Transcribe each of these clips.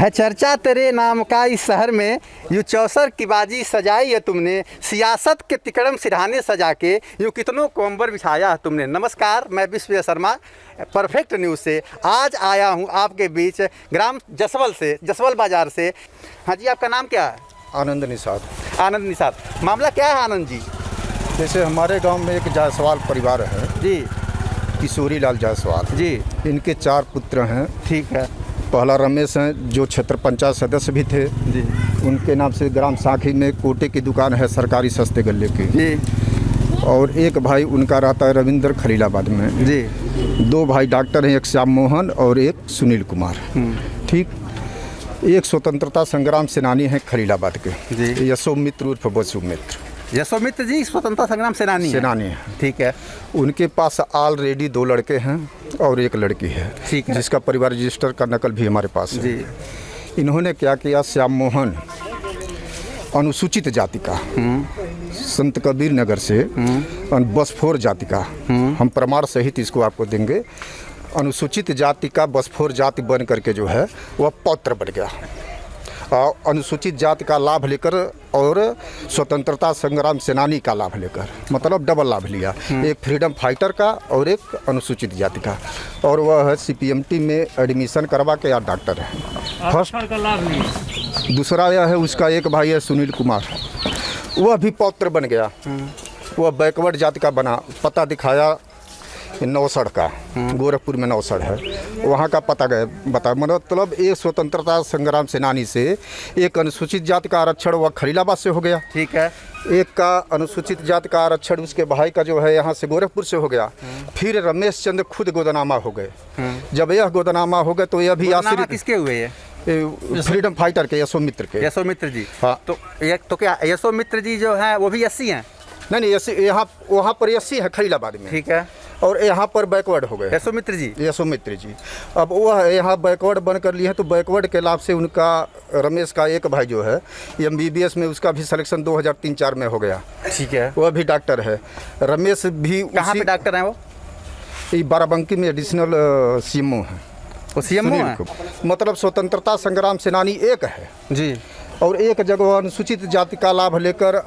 है चर्चा तेरे नाम का इस शहर में, यूँ चौसर की बाजी सजाई है तुमने, सियासत के तिकड़म सिरहाने सजा के यूँ कितनों को अंबर बिछाया है तुमने। नमस्कार, मैं विश्व शर्मा परफेक्ट न्यूज़ से आज आया हूँ आपके बीच ग्राम जसवल से, जसवल बाज़ार से। हाँ जी, आपका नाम क्या है? आनंद निषाद। आनंद निषाद। मामला क्या है आनंद जी? जैसे हमारे गांव में एक जायसवाल परिवार है जी, किशोरी लाल जायसवाल जी, इनके 4 पुत्र हैं। ठीक है पहला रमेश हैं जो क्षेत्र पंचायत सदस्य भी थे जी, उनके नाम से ग्राम साखी में कोटे की दुकान है सरकारी सस्ते गल्ले की। जी, और एक भाई उनका रहता है रविंद्र खलीलाबाद में जी, 2 भाई डॉक्टर हैं, एक श्याम मोहन और एक सुनील कुमार। ठीक। एक स्वतंत्रता संग्राम सेनानी हैं खलीलाबाद के जी। यशोमित्र उर्फ बसुमित्र यशोमित्र जी स्वतंत्रता संग्राम सेनानी है। ठीक है। उनके पास ऑलरेडी 2 लड़के हैं और 1 लड़की है, ठीक है। जिसका परिवार रजिस्टर का नकल भी हमारे पास है। जी, इन्होंने क्या किया, श्याम मोहन अनुसूचित जाति का संत कबीर नगर से बसफोर जाति का, हम प्रमाण सहित इसको आपको देंगे, अनुसूचित जाति का बसफोर जाति बन करके जो है वह पौत्र बन गया। अनुसूचित जाति का लाभ लेकर और स्वतंत्रता संग्राम सेनानी का लाभ लेकर, मतलब डबल लाभ लिया, एक फ्रीडम फाइटर का और एक अनुसूचित जाति का। और वह है CPMT में एडमिशन करवा के या डॉक्टर है। फर्स्ट का लाभ लिया। दूसरा यह है उसका एक भाई है सुनील कुमार, वह भी पौत्र बन गया। वह बैकवर्ड जाति का बना, पता दिखाया नौसड़ का, गोरखपुर में नौसड़ है, वहाँ का पता गए बता। मतलब एक स्वतंत्रता संग्राम सेनानी से एक अनुसूचित जाति का आरक्षण वह खलीलाबाद से हो गया। ठीक है। एक का अनुसूचित जाति का आरक्षण उसके भाई का जो है यहाँ से गोरखपुर से हो गया। फिर रमेश चंद्र खुद गोदनामा हो गए। जब यह गोदनामा हो गए तो यह भी आश्रित किसके हुए है? फ्रीडम फाइटर के, यशोमित्र के। यशोमित्र जी। हाँ। तो क्या यशोमित्र जी जो है वो भी 80 हैं? नहीं, यहाँ वहाँ पर 80 है खलीलाबाद में। ठीक है। और यहाँ पर बैकवर्ड हो गए यशोमित्र जी। यशोमित्र जी। अब वह यहाँ बैकवर्ड बन कर लिए हैं, तो बैकवर्ड के लाभ से उनका रमेश का एक भाई जो है MBBS में, उसका भी सिलेक्शन 2003-04 में हो गया। ठीक है। वह भी डॉक्टर है। रमेश भी कहाँ पे डॉक्टर हैं वो? बाराबंकी में एडिशनल CMO है। वो CMO है? मतलब स्वतंत्रता संग्राम सेनानी एक है जी, और एक जगह अनुसूचित जाति का लाभ लेकर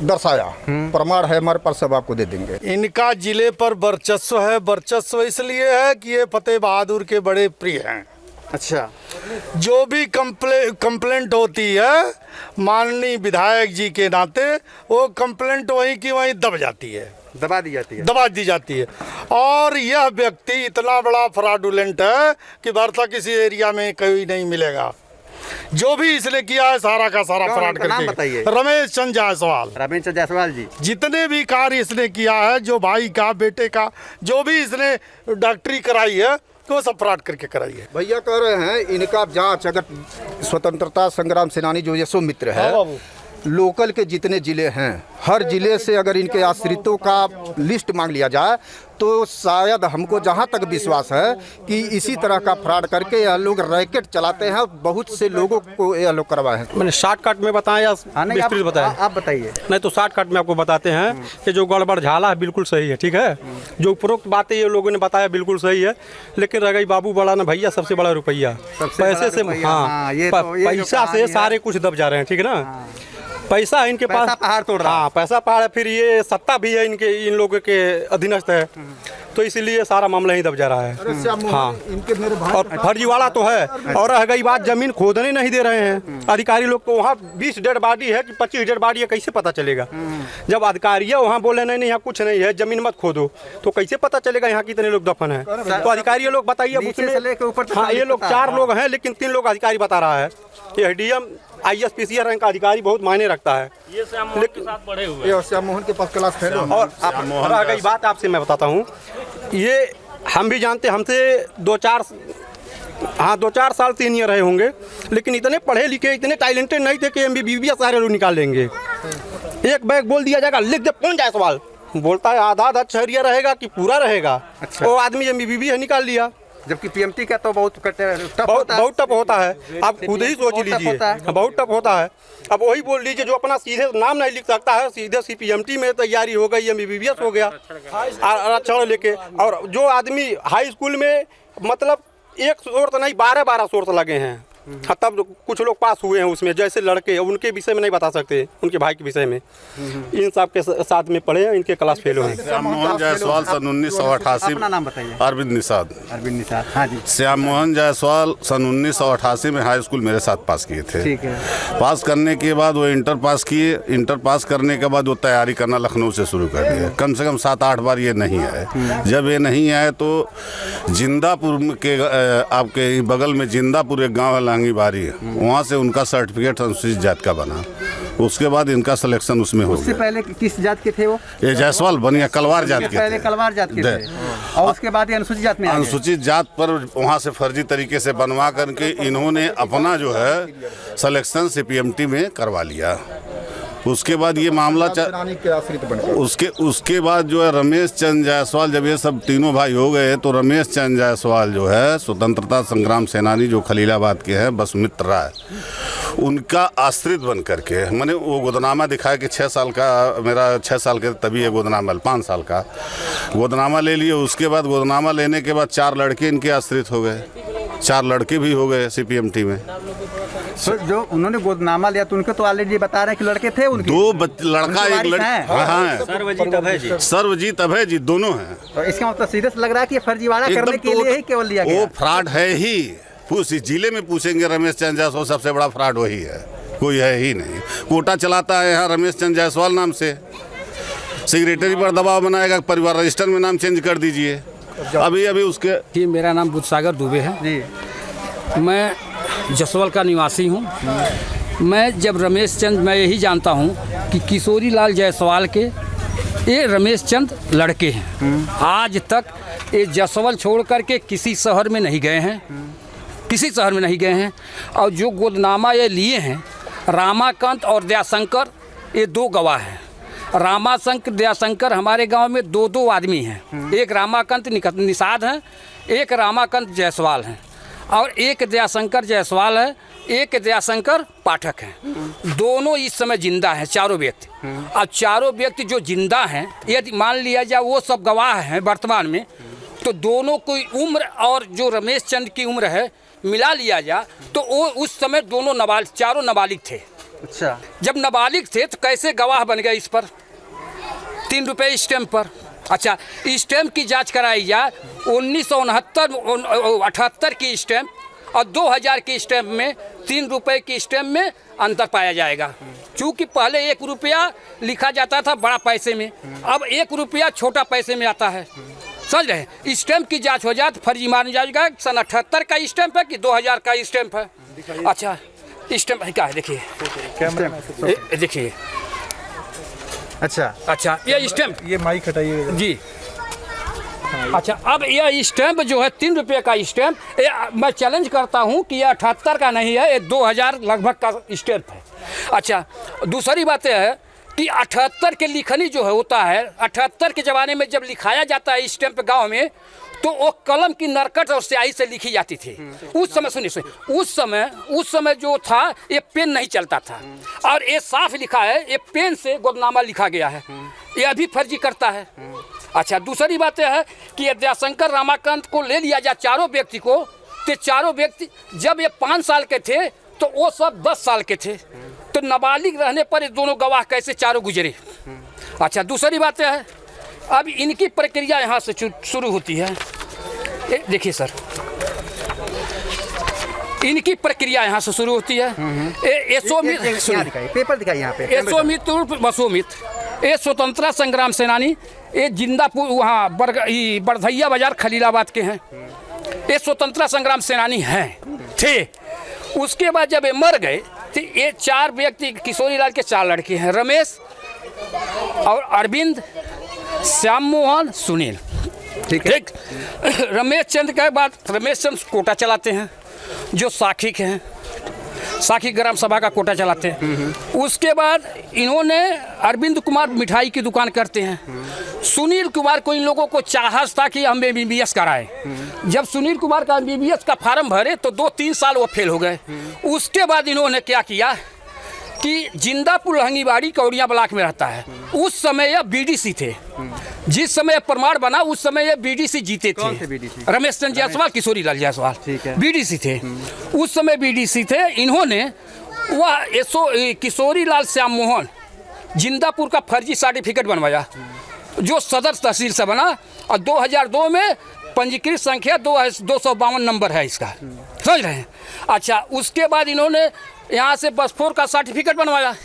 दर्शाया। प्रमाण है हमारे पास, सब आपको दे देंगे। इनका जिले पर वर्चस्व है। वर्चस्व इसलिए है कि ये फतेह बहादुर के बड़े प्रिय हैं। अच्छा। जो भी कंप्लेंट होती है माननीय विधायक जी के नाते, वो कंप्लेंट वहीं की वहीं दब जाती है, दबा दी जाती है, दबा दी जाती है। और यह व्यक्ति इतना बड़ा फ्रॉडुलेंट है कि भरसा किसी एरिया में कहीं नहीं मिलेगा। जो भी इसने किया है सारा का सारा फ्रॉड करके। रमेश चंद्र जायसवाल। रमेश चंद्र जायसवाल जी। जितने भी कार्य इसने किया है, जो भाई का, बेटे का, जो भी इसने डॉक्टरी कराई है, तो सब फ्रॉड करके कराई है। भैया कह रहे हैं इनका जांच, अगर स्वतंत्रता संग्राम सेनानी जो यशोमित्र है, लोकल के जितने जिले हैं, हर जिले से अगर इनके आश्रितों का लिस्ट मांग लिया जाए तो शायद हमको जहां तक विश्वास है कि इसी तरह का फ्रॉड करके यह लोग रैकेट चलाते हैं। बहुत से लोगों को यह लोग करवाए हैं। मैंने शॉर्टकट में बताया या विस्तृत बताया? आप बताइए। नहीं तो शॉर्टकट में आपको बताते हैं कि जो गड़बड़ झाला है बिल्कुल सही है। ठीक है, जो उपरोक्त बातें ये लोगों ने बताया बिल्कुल सही है, लेकिन रह गई बाबू बड़ा ना भैया, सबसे बड़ा रुपया। पैसे से, हाँ, पैसा से सारे कुछ दब जा रहे हैं। ठीक है ना, पैसा है इनके पास, पहाड़ तोड़ रहा है। हाँ, पैसा पहाड़ है, फिर ये सत्ता भी है इनके, इन लोगों के अधीनस्थ है, तो इसीलिए सारा मामला ही दब जा रहा है। हाँ, इनके मेरे भाई और फर्जीवाड़ा तो है। और रह गई बात, जमीन खोदने नहीं दे रहे हैं अधिकारी लोग। तो वहाँ 20 डेड बॉडी है कि 25 डेड बॉडी है, कैसे पता चलेगा? जब अधिकारी वहाँ बोले नहीं यहाँ कुछ नहीं है, जमीन मत खोदो, तो कैसे पता चलेगा यहाँ कितने लोग दफन है? तो अधिकारी लोग बताइए। हाँ, ये लोग 4 लोग हैं, लेकिन 3 लोग अधिकारी बता रहा है कि SDM ISPCR रैंक का अधिकारी बहुत मायने रखता है। ये श्याम मोहन के पास क्लास फेल। और रह गई बात, आपसे मैं बताता हूँ, ये हम भी जानते, हमसे 2-4 साल सीनियर रहे होंगे, लेकिन इतने पढ़े लिखे, इतने टैलेंटेड नहीं थे कि MBBS सारे लोग निकाल लेंगे। एक बैग बोल दिया जाएगा, लिख दे कौन जायसवाल, बोलता है आधा छहरिया रहेगा कि पूरा रहेगा। अच्छा। वो आदमी MBBS निकाल लिया, जबकि PMT का तो बहुत टफ होता है। आप खुद ही सोच लीजिए, बहुत टफ होता है। अब वही बोल लीजिए जो अपना सीधे नाम नहीं लिख सकता है, सीधे CPMT में तैयारी हो गई, MBBS हो गया आरक्षण लेके। और जो आदमी हाई स्कूल में, मतलब एक सोर्स नहीं 12 सोर्स लगे हैं, हाँ, तब कुछ लोग पास हुए हैं उसमें, जैसे लड़के उनके विषय में नहीं बता सकते, उनके भाई के विषय में। इन सब के साथ में पढ़े हैं, इनके क्लास फेल हुए हैं। श्याम मोहन जायसवाल सन 1988। अपना नाम बताइए। अरविंद निषाद। अरविंद निषाद, हाँ जी। श्याम मोहन जायसवाल सन 1988 में हाई स्कूल मेरे साथ पास किए थे। ठीक है। पास करने के बाद वो इंटर पास किए। इंटर पास करने के बाद वो तैयारी करना लखनऊ से शुरू कर दिया। कम से कम 7-8 बार ये नहीं आए। जब ये नहीं आए तो जिंदापुर के आपके बगल में जिंदापुर एक गांव है लांगी बारी, वहाँ से उनका सर्टिफिकेट अनुसूचित जात का बना। उसके बाद इनका सिलेक्शन उसमें हो उससे गया। पहले किस जात के थे वो? ये जायसवाल बनिया कलवार जात के पहले थे। कलवार जात के थे और उसके बाद ये अनुसूचित जात में आ गए। अनुसूचित जात पर वहाँ से फर्जी तरीके से बनवा करके इन्होंने अपना जो है सिलेक्शन सीपीएमटी में करवा लिया। उसके बाद ये मामला सेनानी के आश्रित बन गए। उसके बाद जो है रमेश चंद जायसवाल, जब ये सब तीनों भाई हो गए तो रमेश चंद जायसवाल जो है स्वतंत्रता संग्राम सेनानी जो खलीलाबाद के हैं बसमित्र राय, उनका आश्रित बन करके मैंने वो गोदनामा दिखाया कि 6 साल का मेरा 6 साल के तभी ये गोदनामा 5 साल का गोदनामा ले लिए। उसके बाद गोदनामा लेने के बाद 4 लड़के इनके आश्रित हो गए, 4 लड़के भी हो गए सीपीएमटी में। तो जो उन्होंने गोदनामा लिया तो उनके तो ऑलरेडी बता रहे हैं कि लड़के थे उनके। 2 लड़का एक लड़की। हाँ, सर्वजीत अभय जी दोनों हैं। तो इसका मतलब सीधे से लग रहा है कि ये फर्जीवाड़ा करने के लिए ही केवल लिया गया। वो फ्रॉड है ही। पूछ जिले में पूछेंगे रमेश चंद जायसवाल सबसे बड़ा फ्रॉड वही है, कोई है ही नहीं। कोटा चलाता है यहाँ रमेश चंद जायसवाल नाम से, सेक्रेटरी पर दबाव बनाएगा परिवार रजिस्टर में नाम चेंज कर दीजिए। अभी उसके जी मेरा नाम बुद्धसागर दुबे है जी। मैं जसवल का निवासी हूँ। मैं जब रमेश चंद, मैं यही जानता हूँ कि किशोरी लाल जायसवाल के ये रमेश चंद लड़के हैं। आज तक ये जसवल छोड़ करके किसी शहर में नहीं गए हैं, किसी शहर में नहीं गए हैं। और जो गोदनामा ये लिए हैं, रामाकांत और दयाशंकर, ये 2 गवाह हैं। रामाशंकर दयाशंकर हमारे गांव में 2 आदमी हैं। एक रामाकांत निषाद हैं, एक रामाकांत जायसवाल हैं और एक दयाशंकर जायसवाल है, एक दयाशंकर पाठक हैं। दोनों इस समय जिंदा हैं, चारों व्यक्ति। अब चारों व्यक्ति जो जिंदा हैं, यदि मान लिया जाए वो सब गवाह हैं वर्तमान में, तो दोनों की उम्र और जो रमेश चंद की उम्र है मिला लिया जाए तो वो उस समय दोनों चारों नाबालिग थे। अच्छा, जब नाबालिग थे तो कैसे गवाह बन गए इस पर 3 रुपये स्टैम्प पर? अच्छा, स्टैम्प की जांच कराई जाए। 1968 की स्टैम्प और 2000 की स्टैम्प में 3 रुपये की स्टैम्प में अंतर पाया जाएगा। चूँकि पहले 1 रुपया लिखा जाता था बड़ा पैसे में, अब 1 रुपया छोटा पैसे में आता है। समझ रहे? स्टैम्प की जांच हो जाए तो फर्जी मान जाएगा सन 78 का स्टैम्प है कि 2000 का स्टैम्प है। अच्छा, स्टैम्प क्या है देखिए, देखिए। अच्छा, ये स्टैम्प, ये माइक हटाइए जी। अच्छा, अब यह स्टैम्प जो है 3 रुपये का स्टैम्प, मैं चैलेंज करता हूँ कि यह 78 का नहीं है, ये 2000 लगभग का स्टैम्प है। अच्छा, दूसरी बात यह है कि 78 के लिखनी जो है होता है, 78 के ज़माने में जब लिखाया जाता है स्टैम्प गांव में, तो वो कलम की नरकट और स्याही से लिखी जाती थी। उस समय सुनिए, उस समय जो था ये पेन नहीं चलता था और ये साफ लिखा है, ये पेन से गोदनामा लिखा गया है, ये अभी फर्जी करता है। अच्छा, दूसरी बात यह है कि ये दयाशंकर रामाकांत को ले लिया जाए, चारों व्यक्ति को, तो चारों व्यक्ति जब ये 5 साल के थे तो वो सब 10 साल के थे, तो नाबालिग रहने पर ये दोनों गवाह कैसे चारों गुजरे? अच्छा, दूसरी बात यह है अब इनकी प्रक्रिया यहाँ से शुरू होती है। देखिए सर, इनकी प्रक्रिया यहाँ से शुरू होती है। पेपर दिखाइए यहाँ पे। यशोमित उर्फ वसोमित, ये स्वतंत्रता संग्राम सेनानी, ये जिंदापुर वहाँ बड़धैया बाजार खलीलाबाद के हैं। ये स्वतंत्रता संग्राम सेनानी हैं थे। उसके बाद जब ये मर गए तो ये 4 व्यक्ति, किशोरी लाल के 4 लड़के हैं, रमेश और अरविंद, श्याम मोहन, सुनील। ठीक। रमेश चंद के बाद रमेश चंद कोटा चलाते हैं, जो साखी के हैं, साखी ग्राम सभा का कोटा चलाते हैं। उसके बाद इन्होंने अरविंद कुमार मिठाई की दुकान करते हैं। सुनील कुमार को इन लोगों को चाहत था कि हम MBBS कराएं। जब सुनील कुमार का MBBS का फार्म भरे तो 2-3 साल वो फेल हो गए। उसके बाद इन्होंने क्या किया कि जिंदापुर लहंगीबाड़ी कौड़िया ब्लॉक में रहता है, उस समय यह BDC थे। जिस समय प्रमाण बना उस समय ये बीडीसी जीते कौन थे थे। BDC? रमेश चंद्र जायसवाल, किशोरी लाल जायसवाल ठीक है। बीडीसी थे। उस समय बीडीसी थे। इन्होंने वह किशोरी लाल श्याम मोहन जिंदापुर का फर्जी सर्टिफिकेट बनवाया जो सदर तहसील से बना, और 2002 में पंजीकृत संख्या 252 नंबर है इसका, समझ रहे हैं। अच्छा, उसके बाद इन्होंने यहाँ से बसफोर का सर्टिफिकेट बनवाया।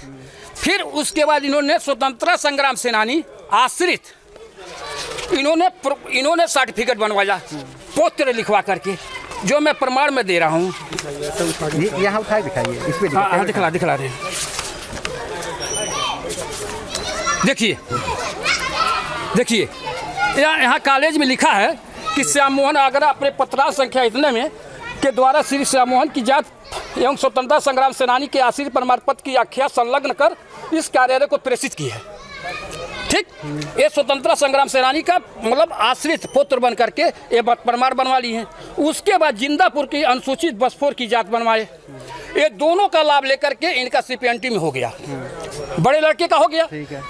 फिर उसके बाद इन्होंने स्वतंत्रता संग्राम सेनानी आश्रित इन्होंने सर्टिफिकेट बनवाया पौत्र लिखवा करके, जो मैं प्रमाण में दे रहा हूँ। यहाँ उठाए दिखाइए, इस पे हाँ दिखला रहे हैं। देखिए यहाँ कॉलेज में लिखा है कि श्याम मोहन आगरा अपने पत्राल संख्या इतने में के द्वारा श्री श्याम मोहन की जात एवं स्वतंत्रता संग्राम सेनानी के आश्रित प्रमाण पत्र की आख्या संलग्न कर इस कार्यालय को प्रेषित की है। ठीक, ये स्वतंत्रता संग्राम सेनानी का मतलब आश्रित पुत्र बन करके ये प्रमाण बनवा ली हैं। उसके बाद जिंदापुर की अनुसूचित बसफोर की जात बनवाए। ये दोनों का लाभ लेकर के इनका सीपीएनटी में हो गया। बड़े लड़के का हो गया।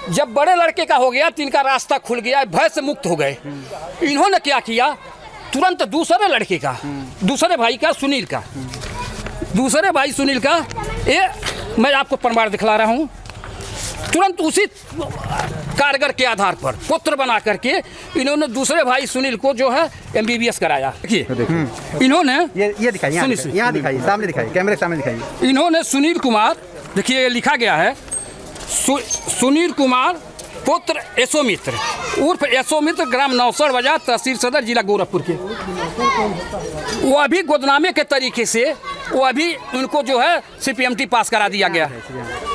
जब बड़े लड़के का हो गया तो इनका रास्ता खुल गया, भय से मुक्त हो गए। इन्होंने क्या किया, तुरंत दूसरे लड़के का, दूसरे भाई का, दूसरे भाई सुनील का, ये मैं आपको प्रमाण दिखला रहा हूँ। तुरंत उसी कारगर के आधार पर पुत्र बना करके इन्होंने दूसरे भाई सुनील को जो है MBBS कराया। देखिए इन्होंने ये दिखाइए, यहाँ दिखाइए, सामने दिखाइए, कैमरे के सामने दिखाइए। इन्होंने सुनील कुमार, देखिए ये लिखा गया है सुनील कुमार पुत्र यशोमित्र उर्फ यशोमित्र, ग्राम नौसर बाजार, तहसील सदर, जिला गोरखपुर के। वो अभी गोदनामे के तरीके से वो अभी उनको जो है CPMT पास करा दिया गया है,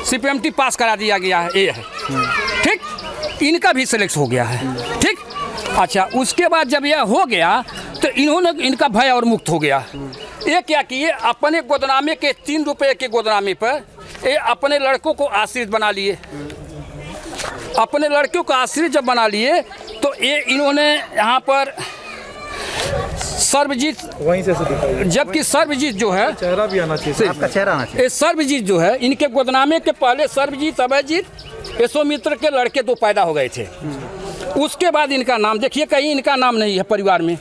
CPMT पास करा दिया गया है, ये है। ठीक, इनका भी सिलेक्ट हो गया है। ठीक, अच्छा, उसके बाद जब यह हो गया तो इन्होंने इनका भय और मुक्त हो गया। ये क्या किए, अपने गोदनामे के 3 रुपये के गोदनामे पर ये अपने लड़कों को आश्रित बना लिए। अपने लड़कियों को आश्रित जब बना लिए तो ये इन्होंने यहाँ पर सर्वजीत, वहीं से दिखाइए, जबकि सर्वजीत जो है, चेहरा भी आना चाहिए, आपका चेहरा आना चाहिए। ये सर्वजीत जो है, इनके गोदनामे के पहले सर्वजीत, अभयजीत, यशोमित्र के लड़के 2 पैदा हो गए थे। उसके बाद इनका नाम देखिए, कहीं इनका नाम नहीं है परिवार में।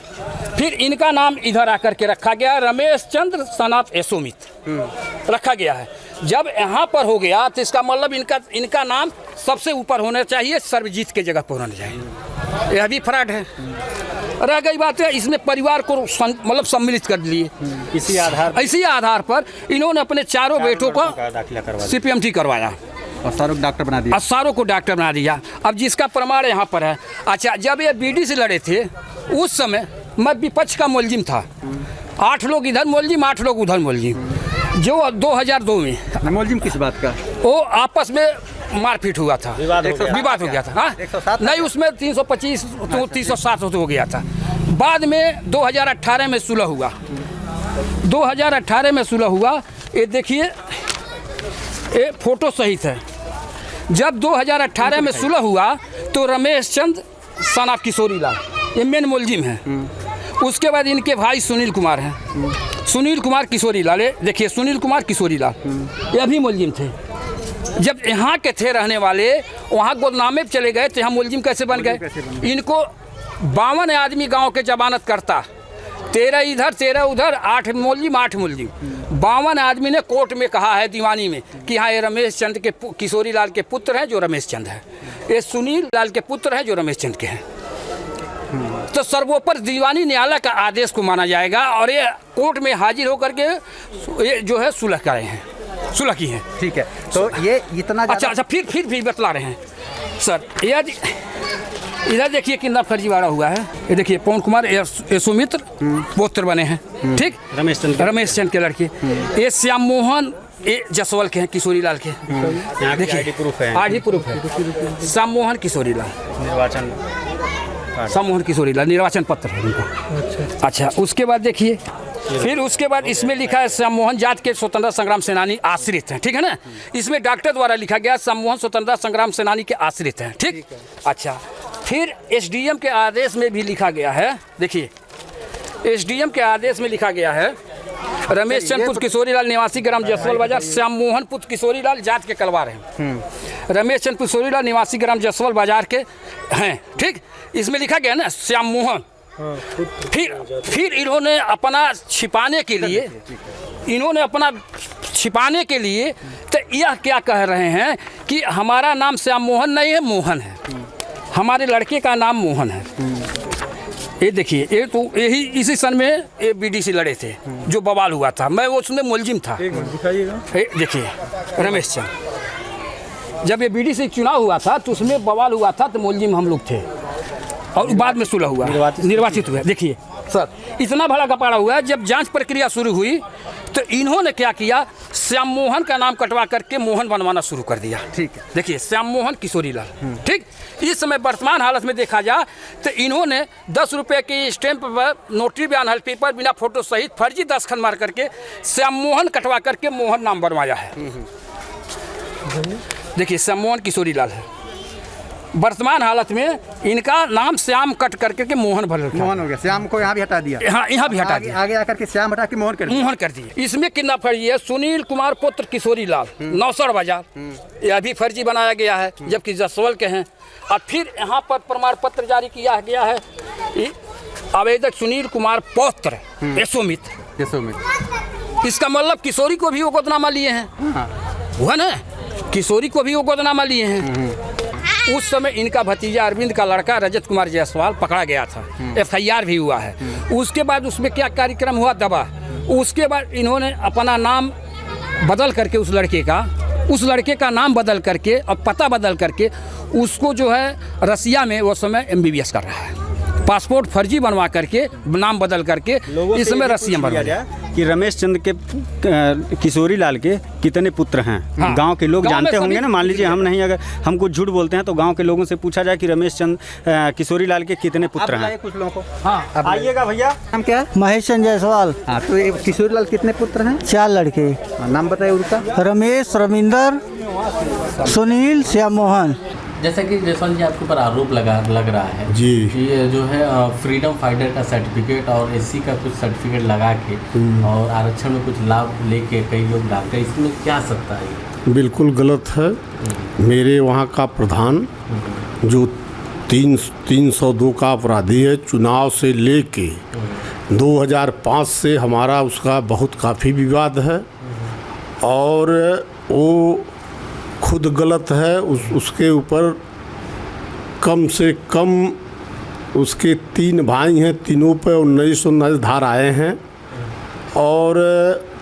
फिर इनका नाम इधर आकर के रखा गया, रमेश चंद्र सनात यशोमित्र रखा गया है। जब यहाँ पर हो गया तो इसका मतलब इनका नाम सबसे ऊपर होना चाहिए, सर्वजीत के जगह पर होना चाहिए। यह भी फ्रॉड है। रह गई बात है, इसमें परिवार को मतलब सम्मिलित कर लिए। इसी आधार पर इन्होंने अपने चारों बेटों को CPMT करवाया और सारों को डॉक्टर बना दिया। सारों को डॉक्टर बना दिया। अब जिसका प्रमाण यहाँ पर है। अच्छा, जब ये BD से लड़े थे उस समय मैं विपक्ष का मुलजिम था। 8 लोग इधर मुलजिम, 8 लोग उधर मुलजिम। जो 2002 में मुलजिम किस बात का, वो आपस में मारपीट हुआ था, विवाद हो गया था। हाँ, नहीं, उसमें 325 तो 307 हो गया था। बाद में 2018 में सुलह हुआ। 2018 में सुलह हुआ। ये देखिए, ये फोटो सहित है। जब 2018 में सुलह हुआ तो रमेश चंद्र सन ऑफ किशोरी लाल ये मेन मुलजिम है। उसके बाद इनके भाई सुनील कुमार हैं, सुनील कुमार किशोरी लाल। देखिए, सुनील कुमार किशोरी लाल ये भी मुलजिम थे। जब यहाँ के थे रहने वाले, वहाँ गोदनामे चले गए तो यहाँ मुलजिम कैसे बन गए? इनको 52 आदमी गांव के जमानत करता, 13 इधर 13 उधर, 8 मुलजिम 8 मुलजिम। 52 आदमी ने कोर्ट में कहा है दीवानी में कि हाँ, ये रमेश चंद्र के किशोरी लाल के पुत्र हैं जो रमेश चंद्र है, ये सुनील लाल के पुत्र हैं जो रमेश चंद्र के हैं। तो सर्वोपरि दीवानी न्यायालय का आदेश को माना जाएगा और ये कोर्ट में हाजिर होकर के ये जो है सुलह करे हैं, सुलह की है। ठीक है, तो ये इतना अच्छा, फिर भी बतला रहे हैं सर। यदि इधर देखिए कितना फर्जीवाड़ा हुआ है। ये देखिए, पवन कुमार यशोमित्र पुत्र बने हैं। ठीक, रमेश चंद्र के लड़के। ये श्याम मोहन ये जसवाल के हैं, किशोरी लाल के। देखिए, ID प्रूफ है। श्याम मोहन किशोरी लाल, श्याम मोहन किशोरी लाल निर्वाचन पत्र है उनका। अच्छा, उसके बाद देखिए, फिर उसके बाद इसमें लिखा है श्याम मोहन जात के स्वतंत्रता संग्राम सेनानी आश्रित हैं। ठीक है ना, इसमें डॉक्टर द्वारा लिखा गया श्याम मोहन स्वतंत्रता संग्राम सेनानी के आश्रित हैं। ठीक, अच्छा, फिर SDM के आदेश में भी लिखा गया है। देखिए, SDM के आदेश में लिखा गया है रमेश चंद्र पुत्र किशोरी लाल निवासी ग्राम जसवाल बाजार, श्याम मोहन पुत्र किशोरी लाल जात के कलवार हैं। रमेश चंद किशोरीलाल निवासी ग्राम जसवल बाजार के हैं। ठीक, इसमें लिखा गया ना श्याम मोहन। फिर इन्होंने अपना छिपाने के लिए तो यह क्या कह रहे हैं कि हमारा नाम श्याम मोहन नहीं है, मोहन है, हमारे लड़के का नाम मोहन है। ये देखिए, ये तो यही इसी सन में ये बीडीसी लड़े थे जो बवाल हुआ था, मैं वो उसमें मुलजिम था। देखिए रमेश चंद, जब ये बीडीसी चुनाव हुआ था तो उसमें बवाल हुआ था, तो मुलजिम हम लोग थे और बाद में सुलह हुआ, निर्वाचित हुआ। देखिए सर, इतना बड़ा कपाड़ा हुआ है। जब जांच प्रक्रिया शुरू हुई तो इन्होंने क्या किया, श्याम मोहन का नाम कटवा करके मोहन बनवाना शुरू कर दिया। ठीक है, देखिए श्याम मोहन किशोरीलाल। ठीक, इस समय वर्तमान हालत में देखा जाए तो इन्होंने 10 रुपये की स्टैंप पर नोटरी बयान हल पेपर बिना फोटो सहित फर्जी दस्तखत मार करके श्याम मोहन कटवा करके मोहन नाम बनवाया है। देखिए श्याम मोहन किशोरीलाल है। वर्तमान हालत में इनका नाम श्याम कट करके के मोहन भर रखा, मोहन हो गया। श्याम को यहाँ भी हटा दिया, हाँ यहाँ भी हटा दिया, आगे आकर के श्याम हटा के मोहन कर दिया। इसमें कितना फर्जी है, सुनील कुमार पुत्र किशोरीलाल नौसर बाजार, यह भी फर्जी बनाया गया है, जबकि जसवल के हैं। और फिर यहाँ पर प्रमाण पत्र जारी किया गया है, आवेदक सुनील कुमार पौत्र यशोमित। इसका मतलब किशोरी को भी वो गोदनामा लिए हैं, हुआ ना, किशोरी को भी वो गोदनामा लिए हैं। उस समय इनका भतीजा अरविंद का लड़का रजत कुमार जायसवाल पकड़ा गया था, FIR भी हुआ है। उसके बाद उसमें क्या कार्यक्रम हुआ, दबा। उसके बाद इन्होंने अपना नाम बदल करके उस लड़के का नाम बदल करके और पता बदल करके उसको जो है रसिया में वो समय MBBS कर रहा है, पासपोर्ट फर्जी बनवा करके नाम बदल करके इस समय रसिया में बनवा रहा है। कि रमेश चंद के किशोरीलाल के कितने पुत्र हैं। हाँ, गांव के लोग जानते होंगे ना, मान लीजिए हम नहीं, अगर हम कुछ झूठ बोलते हैं तो गांव के लोगों से पूछा जाए कि रमेश चंद किशोरीलाल के कितने पुत्र हैं। कुछ लोगों को, हाँ आइएगा भैया। नाम क्या है? महेश चंद जायसवाल। हाँ, तो ये किशोरीलाल कितने पुत्र हैं? 4 लड़के। नाम बताइए उनका। रमेश, रविंदर, सुनील, श्याम मोहन। जैसा कि जसवंत जी आपके ऊपर आरोप लग रहा है जी कि ये जो है फ्रीडम फाइटर का सर्टिफिकेट और SC का कुछ सर्टिफिकेट लगा के और आरक्षण में कुछ लाभ लेके कई लोग डालते हैं, इसमें क्या सत्ता है? बिल्कुल गलत है। मेरे वहाँ का प्रधान जो 302 का अपराधी है, चुनाव से लेके 2005 से हमारा उसका बहुत काफ़ी विवाद है और वो खुद गलत है। उसके ऊपर कम से कम उसके 3 भाई हैं, तीनों पे 1919 धारा आए हैं और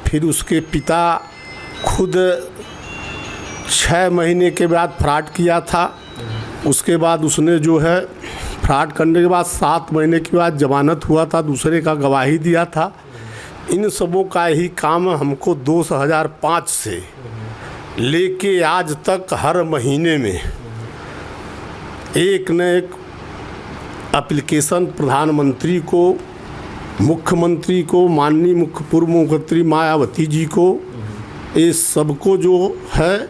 फिर उसके पिता खुद 6 महीने के बाद फ्रॉड किया था। उसके बाद उसने जो है फ्रॉड करने के बाद 7 महीने के बाद जमानत हुआ था, दूसरे का गवाही दिया था। इन सबों का ही काम हमको 2005 से लेके आज तक हर महीने में एक न एक एप्लीकेशन प्रधानमंत्री को, मुख्यमंत्री को, माननीय पूर्व मुख्यमंत्री मायावती जी को, ये सबको जो है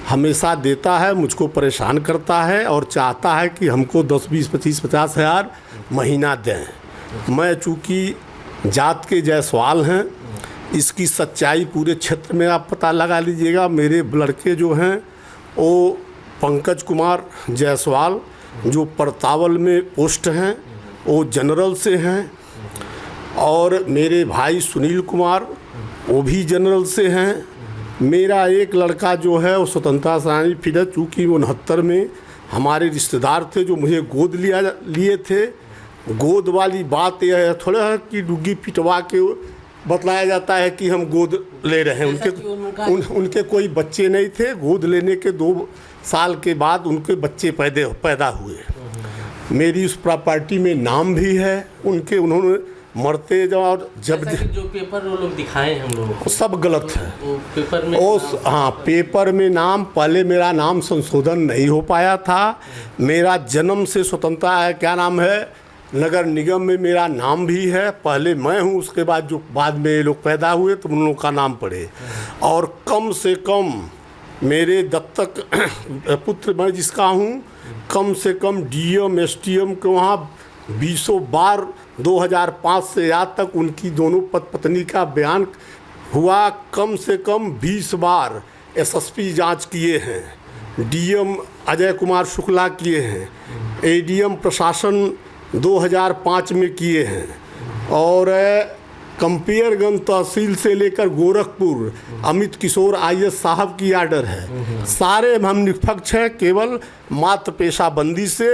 हमेशा देता है, मुझको परेशान करता है और चाहता है कि हमको 10, 20, 25, 50 हज़ार महीना दें। मैं चूँकि जात के जायसवाल हैं, इसकी सच्चाई पूरे क्षेत्र में आप पता लगा लीजिएगा। मेरे लड़के जो हैं वो पंकज कुमार जायसवाल जो परतावल में पोस्ट हैं, वो जनरल से हैं और मेरे भाई सुनील कुमार वो भी जनरल से हैं। मेरा एक लड़का जो है वो स्वतंत्रता सेनानी फिर, चूँकि 69 में हमारे रिश्तेदार थे जो मुझे गोद लिए थे। गोद वाली बात यह है थोड़ा है कि डुग्गी पिटवा के बतलाया जाता है कि हम गोद ले रहे हैं। उनके कोई बच्चे नहीं थे। गोद लेने के 2 साल के बाद उनके बच्चे पैदा हुए। मेरी उस प्रॉपर्टी में नाम भी है उनके। उन्होंने मरते जब जो पेपर वो लोग दिखाए हम लोगों को सब गलत है। वो पेपर में हाँ, पेपर में नाम, पहले मेरा नाम संशोधन नहीं हो पाया था। मेरा जन्म से स्वतंत्रता है, क्या नाम है, नगर निगम में मेरा नाम भी है। पहले मैं हूँ, उसके बाद जो बाद में ये लोग पैदा हुए तो उन लोगों का नाम पड़े। और कम से कम मेरे दत्तक पुत्र मैं जिसका हूँ, कम से कम DM STM के वहाँ 20 बार 2005 से आज तक उनकी दोनों पत्नी का बयान हुआ। कम से कम 20 बार SSP जांच किए हैं। डीएम अजय कुमार शुक्ला किए हैं, एडीएम प्रशासन 2005 में किए हैं, और कंपेयरगंज तहसील से लेकर गोरखपुर अमित किशोर आईएएस साहब की आर्डर है। सारे हम निष्पक्ष हैं, केवल मात्र पेशाबंदी से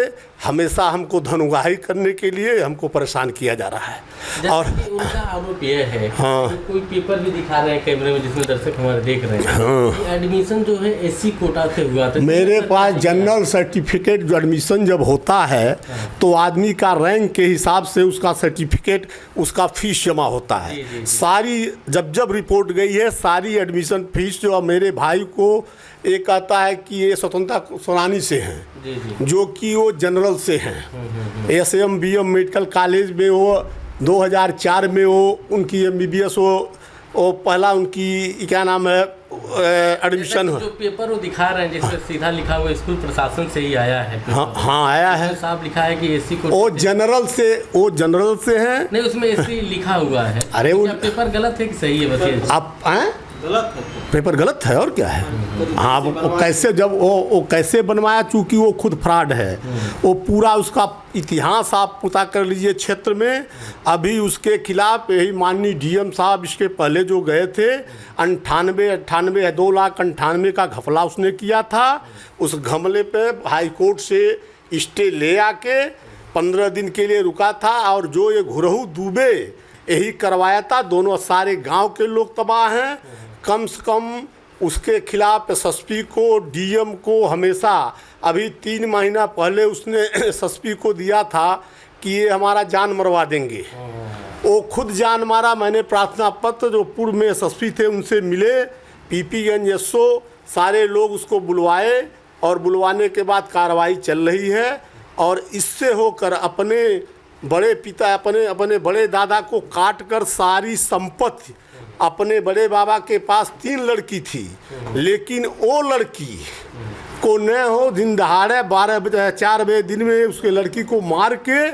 हमेशा हमको धनुगाही करने के लिए हमको परेशान किया जा रहा है। और उनका आरोप यह है, हाँ, कोई पेपर भी दिखा रहे हैं कैमरे में जिसमें दर्शक हमारे देख रहे हैं, हाँ, एडमिशन जो है एससी कोटा से हुआ था। मेरे पास जनरल सर्टिफिकेट जो एडमिशन जब होता है तो आदमी का रैंक के हिसाब से उसका सर्टिफिकेट, उसका फीस जमा होता है। सारी जब रिपोर्ट गई है, सारी एडमिशन फीस जो मेरे भाई को एक कहता है कि ये स्वतंत्रता सेनानी से हैं, जो कि वो जनरल से हैं। एसएम बीएम मेडिकल कॉलेज में वो 2004 में वो उनकी एमबीबीएस वो पहला उनकी क्या नाम है एडमिशन हो। जो पेपर वो दिखा रहे हैं जिसमें सीधा लिखा हुआ स्कूल प्रशासन से ही आया है। हाँ आया है, साहब लिखा है कि एससी को वो जनरल से हैं। नहीं, उसमें एससी लिखा हुआ है। अरे वो पेपर गलत है कि सही है, बताइए आप हैं? पेपर गलत है और क्या है। हाँ, वो कैसे जब वो कैसे बनवाया, चूँकि वो खुद फ्रॉड है। वो पूरा उसका इतिहास आप पता कर लीजिए क्षेत्र में। अभी उसके खिलाफ यही माननीय डीएम साहब इसके पहले जो गए थे 98 2,98,000 का घपला उसने किया था। उस घमले पे हाई कोर्ट से स्टे ले आके 15 दिन के लिए रुका था। और जो ये घुरहू दुबे यही करवाया था, दोनों सारे गांव के लोग तबाह हैं। कम से कम उसके खिलाफ एसएसपी को, डीएम को हमेशा, अभी 3 महीना पहले उसने एसएसपी को दिया था कि ये हमारा जान मरवा देंगे। वो खुद जान मारा। मैंने प्रार्थना पत्र जो पूर्व में एसएसपी थे उनसे मिले, पीपीगंज एसओ सारे लोग उसको बुलवाए, और बुलवाने के बाद कार्रवाई चल रही है। और इससे होकर अपने बड़े पिता, अपने बड़े दादा को काट कर सारी संपत्ति, अपने बड़े बाबा के पास 3 लड़की थी, लेकिन वो लड़की को न हो दिन दहाड़े 4 बजे दिन में उसके लड़की को मार के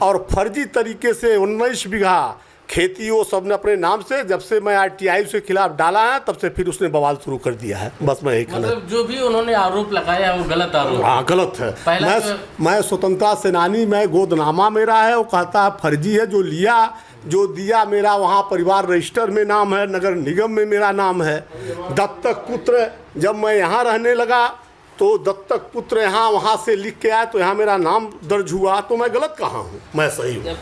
और फर्जी तरीके से 19 बीघा खेती वो सब ने अपने नाम से, जब से मैं आरटीआई के खिलाफ डाला है तब से फिर उसने बवाल शुरू कर दिया है। बस मैं यही मतलब जो भी उन्होंने आरोप लगाया है वो गलत आरोप। हाँ, गलत है। मैं स्वतंत्रता सेनानी, मैं गोदनामा मेरा है, वो कहता है फर्जी है। जो दिया मेरा वहाँ परिवार रजिस्टर में नाम है, नगर निगम में मेरा नाम है। दत्तक पुत्र, जब मैं यहाँ रहने लगा तो दत्तक पुत्र यहाँ वहाँ से लिख के आया तो यहाँ मेरा नाम दर्ज हुआ, तो मैं गलत कहाँ हूँ, मैं सही हूँ।